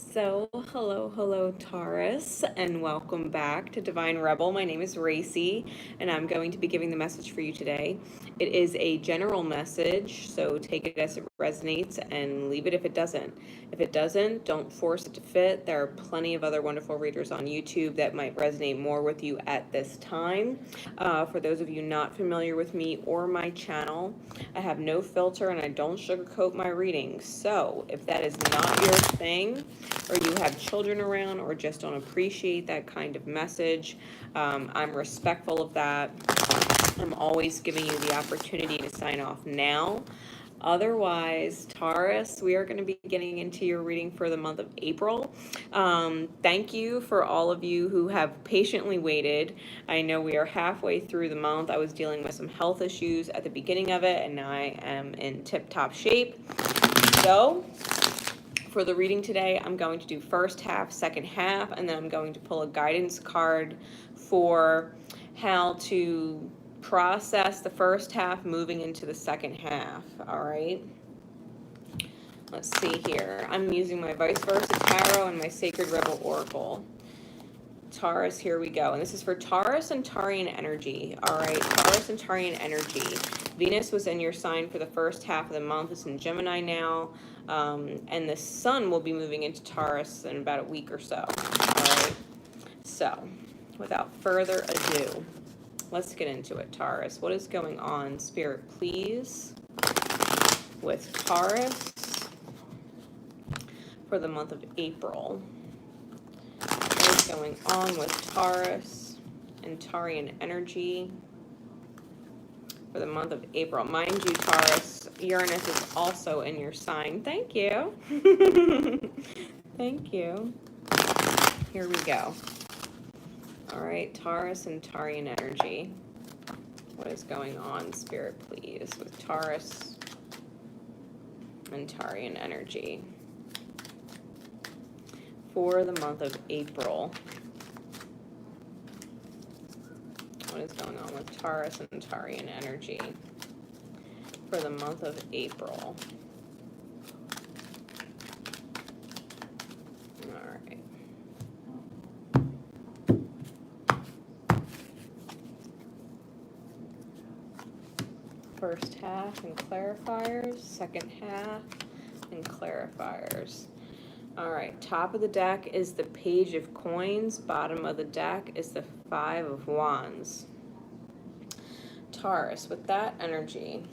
So, hello, Taurus, and welcome back to Divine Rebel. My name is Racey, and I'm going to be giving the message for you today. It is a general message, so take it as it resonates and leave it if it doesn't. If it doesn't, don't force it to fit. There are plenty of other wonderful readers on YouTube that might resonate more with you at this time. For those of you not familiar with me or my channel, I have no filter and I don't sugarcoat my readings. So, if that is not your thing, or you have children around, or just don't appreciate that kind of message, I'm respectful of that. I'm always giving you the opportunity to sign off now. Otherwise, Taurus, we are going to be getting into your reading for the month of April. Thank you for all of you who have patiently waited. I know we are halfway through the month. I was dealing with some health issues at the beginning of it, and now I am in tip-top shape. So, for the reading today, I'm going to do first half, second half, and then I'm going to pull a guidance card for how to process the first half moving into the second half. All right. Let's see here. I'm using my Vice Versa Tarot and my Sacred Rebel Oracle. Taurus, here we go. And this is for Taurus and Taurian energy. All right, Taurus and Taurian energy. Venus was in your sign for the first half of the month. It's in Gemini now. And the sun will be moving into Taurus in about a week or so. All right. So, without further ado, let's get into it, Taurus. What is going on, Spirit, please, with Taurus for the month of April? What is going on with Taurus and Taurian energy for the month of April? Mind you, Taurus, Uranus is also in your sign. Thank you. Thank you. Here we go. All right, Taurus and Taurian energy. What is going on, Spirit, please, with Taurus and Taurian energy for the month of April? What is going on with Taurus and Taurian energy for the month of April? All right. First half and clarifiers, second half and clarifiers. All right, top of the deck is the Page of Coins. Bottom of the deck is the Five of Wands. Taurus, with that energy,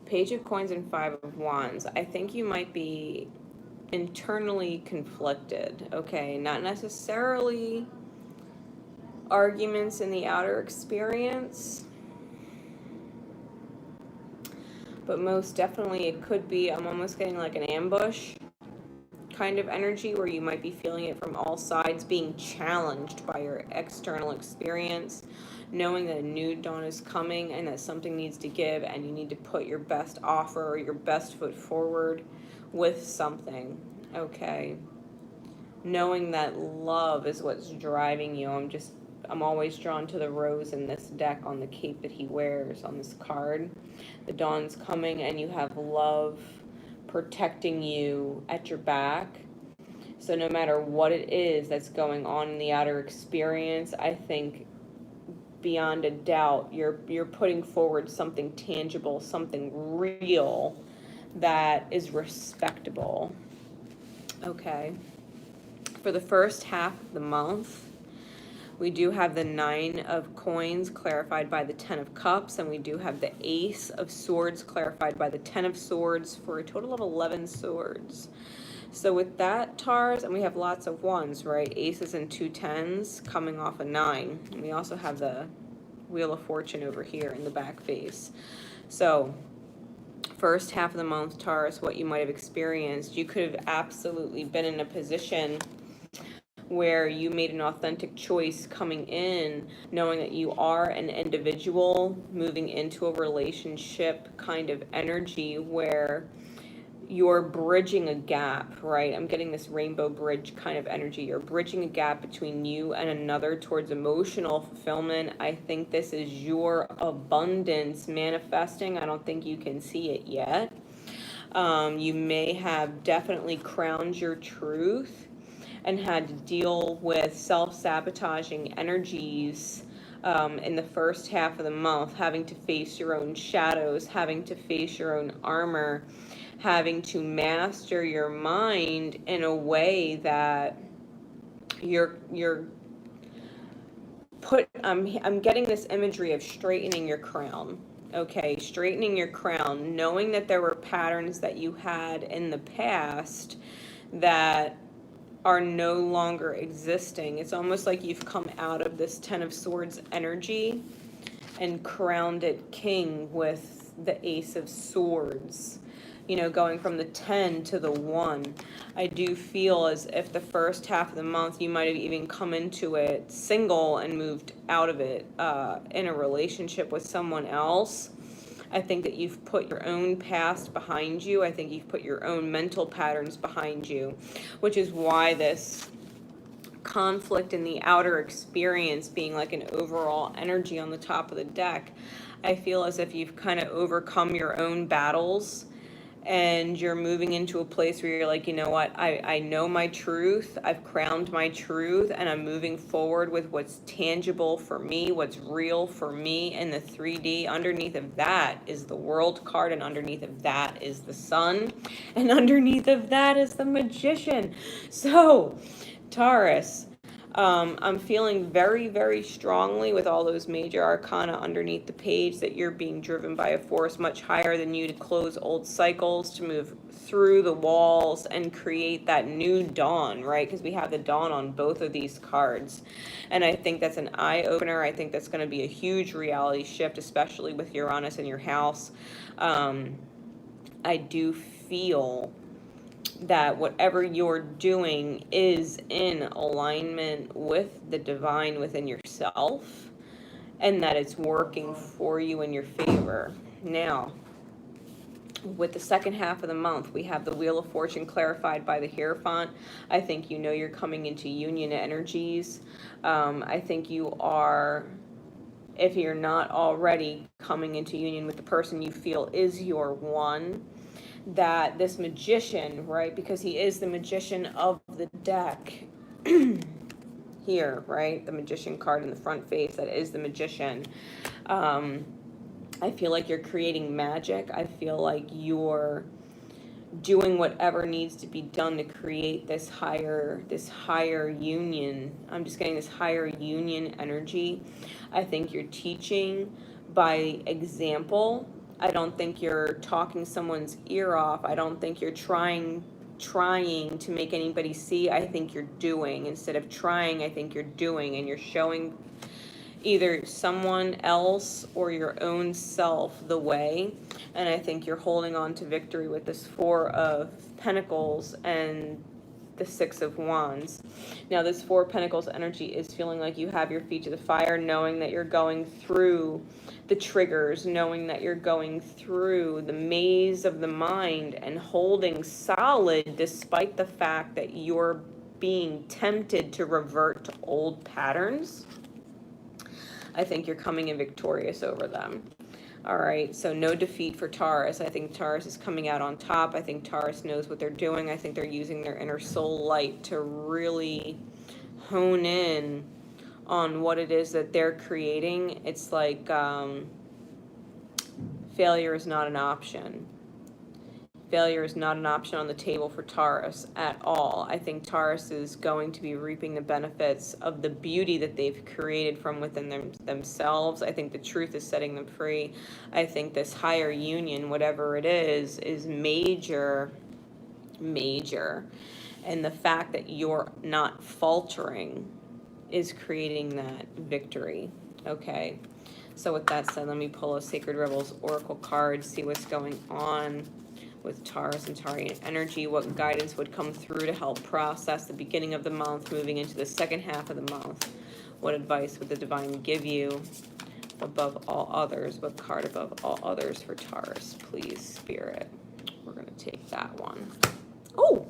Page of Coins and Five of Wands, I think you might be internally conflicted, okay? Not necessarily arguments in the outer experience, but most definitely it could be, I'm almost getting like an ambush kind of energy where you might be feeling it from all sides, being challenged by your external experience, knowing that a new dawn is coming and that something needs to give and you need to put your best offer or your best foot forward with something, okay? Knowing that love is what's driving you. I'm always drawn to the rose in this deck on the cape that he wears on this card. The dawn's coming and you have love protecting you at your back. So no matter what it is that's going on in the outer experience, I think beyond a doubt you're putting forward something tangible, something real that is respectable. Okay. For the first half of the month, we do have the Nine of Coins clarified by the Ten of Cups, and we do have the Ace of Swords clarified by the Ten of Swords for a total of 11 swords. So with that, Taurus, and we have lots of ones, right? Aces and two tens coming off a 9. And we also have the Wheel of Fortune over here in the back face. So first half of the month, Taurus, what you might have experienced, you could have absolutely been in a position where you made an authentic choice coming in, knowing that you are an individual moving into a relationship kind of energy where you're bridging a gap, right? I'm getting this rainbow bridge kind of energy. You're bridging a gap between you and another towards emotional fulfillment. I think this is your abundance manifesting. I don't think you can see it yet. You may have definitely crowned your truth and had to deal with self-sabotaging energies in the first half of the month, having to face your own shadows, having to face your own armor, having to master your mind in a way that you're I'm getting this imagery of straightening your crown. Okay, straightening your crown, knowing that there were patterns that you had in the past that are no longer existing. It's almost like you've come out of this Ten of Swords energy and crowned it king with the Ace of Swords. You know, going from the 10 to the 1. I do feel as if the first half of the month you might have even come into it single and moved out of it in a relationship with someone else. I think that you've put your own past behind you. I think you've put your own mental patterns behind you, which is why this conflict in the outer experience being like an overall energy on the top of the deck, I feel as if you've kind of overcome your own battles and you're moving into a place where you're like, you know what, I know my truth, I've crowned my truth, and I'm moving forward with what's tangible for me, what's real for me. And the 3D, underneath of that is the World card, and underneath of that is the Sun, and underneath of that is the Magician. So, Taurus, I'm feeling very, very strongly with all those major arcana underneath the page that you're being driven by a force much higher than you to close old cycles, to move through the walls and create that new dawn, right? Because we have the dawn on both of these cards. And I think that's an eye-opener. I think that's going to be a huge reality shift, especially with Uranus in your house. I do feel that whatever you're doing is in alignment with the divine within yourself, and that it's working for you in your favor. Now, with the second half of the month, we have the Wheel of Fortune clarified by the Hierophant. I think you know you're coming into union energies. I think you are, if you're not already coming into union with the person you feel is your one, that this Magician, right, because he is the Magician of the deck here, right, the Magician card in the front face, that is the Magician. I feel like you're creating magic. I feel like you're doing whatever needs to be done to create this higher union. I'm just getting this higher union energy. I think you're teaching by example. I don't think you're talking someone's ear off. I don't think you're trying to make anybody see. I think you're doing. Instead of trying, I think you're doing, and you're showing either someone else or your own self the way. And I think you're holding on to victory with this Four of Pentacles and the Six of Wands. Now, this Four of Pentacles energy is feeling like you have your feet to the fire, knowing that you're going through the triggers, knowing that you're going through the maze of the mind and holding solid despite the fact that you're being tempted to revert to old patterns. I think you're coming in victorious over them. All right, so no defeat for Taurus. I think Taurus is coming out on top. I think Taurus knows what they're doing. I think they're using their inner soul light to really hone in on what it is that they're creating. It's like failure is not an option. Failure is not an option on the table for Taurus at all. I think Taurus is going to be reaping the benefits of the beauty that they've created from within themselves. I think the truth is setting them free. I think this higher union, whatever it is major. And the fact that you're not faltering is creating that victory. Okay. So with that said, let me pull a Sacred Rebels Oracle card, see what's going on with Taurus and Taurian energy, what guidance would come through to help process the beginning of the month, moving into the second half of the month. What advice would the divine give you above all others? What card above all others for Taurus, please, Spirit? We're going to take that one. Oh!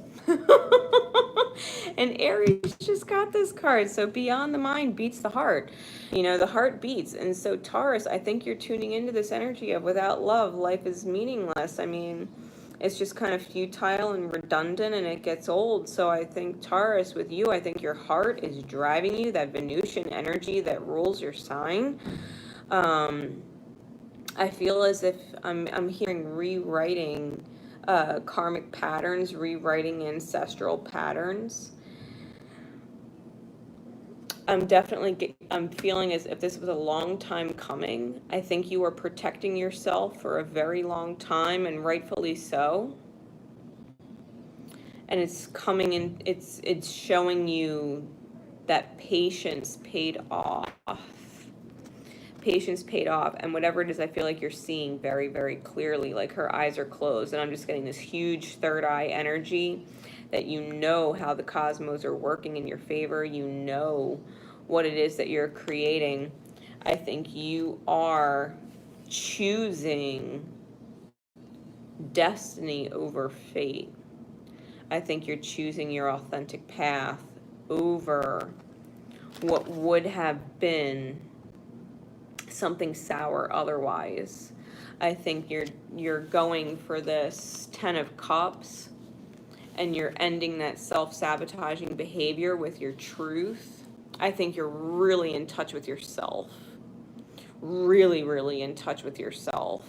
And Aries just got this card. So beyond the mind beats the heart. You know, the heart beats. And so Taurus, I think you're tuning into this energy of without love, life is meaningless. I mean, it's just kind of futile and redundant, and it gets old. So I think, Taurus, with you, I think your heart is driving you, that Venusian energy that rules your sign. I feel as if I'm hearing rewriting karmic patterns, rewriting ancestral patterns. I'm feeling as if this was a long time coming. I think you were protecting yourself for a very long time, and rightfully so. And it's coming in, it's showing you that patience paid off. Patience paid off, and whatever it is, I feel like you're seeing very, very clearly, like her eyes are closed, and I'm just getting this huge third eye energy that you know how the cosmos are working in your favor. You know what it is that you're creating. I think you are choosing destiny over fate. I think you're choosing your authentic path over what would have been something sour otherwise. I think you're going for this 10 of Cups, and you're ending that self-sabotaging behavior with your truth. I think you're really in touch with yourself. Really, really in touch with yourself.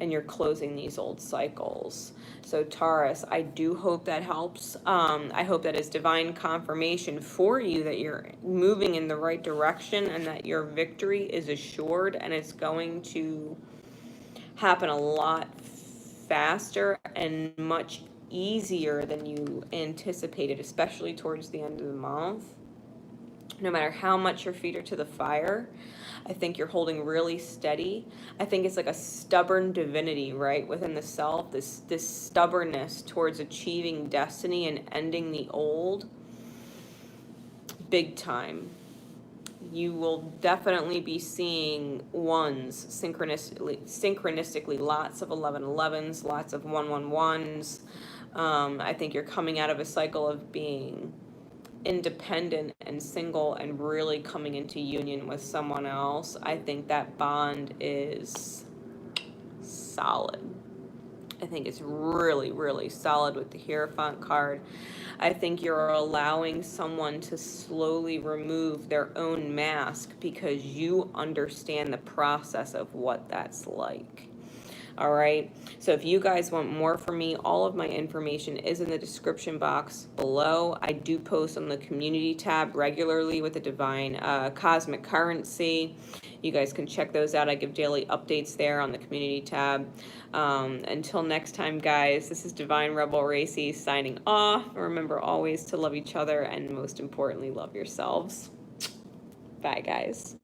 And you're closing these old cycles. So Taurus, I do hope that helps. I hope that is divine confirmation for you that you're moving in the right direction, and that your victory is assured, and it's going to happen a lot faster and much easier than you anticipated, especially towards the end of the month. No matter how much your feet are to the fire, I think you're holding really steady. I think it's like a stubborn divinity, right, within the self, this stubbornness towards achieving destiny and ending the old. Big time. You will definitely be seeing ones synchronistically, lots of 1111s, lots of 111s. I think you're coming out of a cycle of being independent and single and really coming into union with someone else. I think that bond is solid. I think it's really, really solid with the Hierophant card. I think you're allowing someone to slowly remove their own mask because you understand the process of what that's like. All right, so if you guys want more from me, all of my information is in the description box below. I do post on the community tab regularly with the divine cosmic currency. You guys can check those out. I give daily updates there on the community tab. Until next time, guys, this is Divine Rebel Racey signing off. Remember always to love each other, and most importantly, love yourselves. Bye, guys.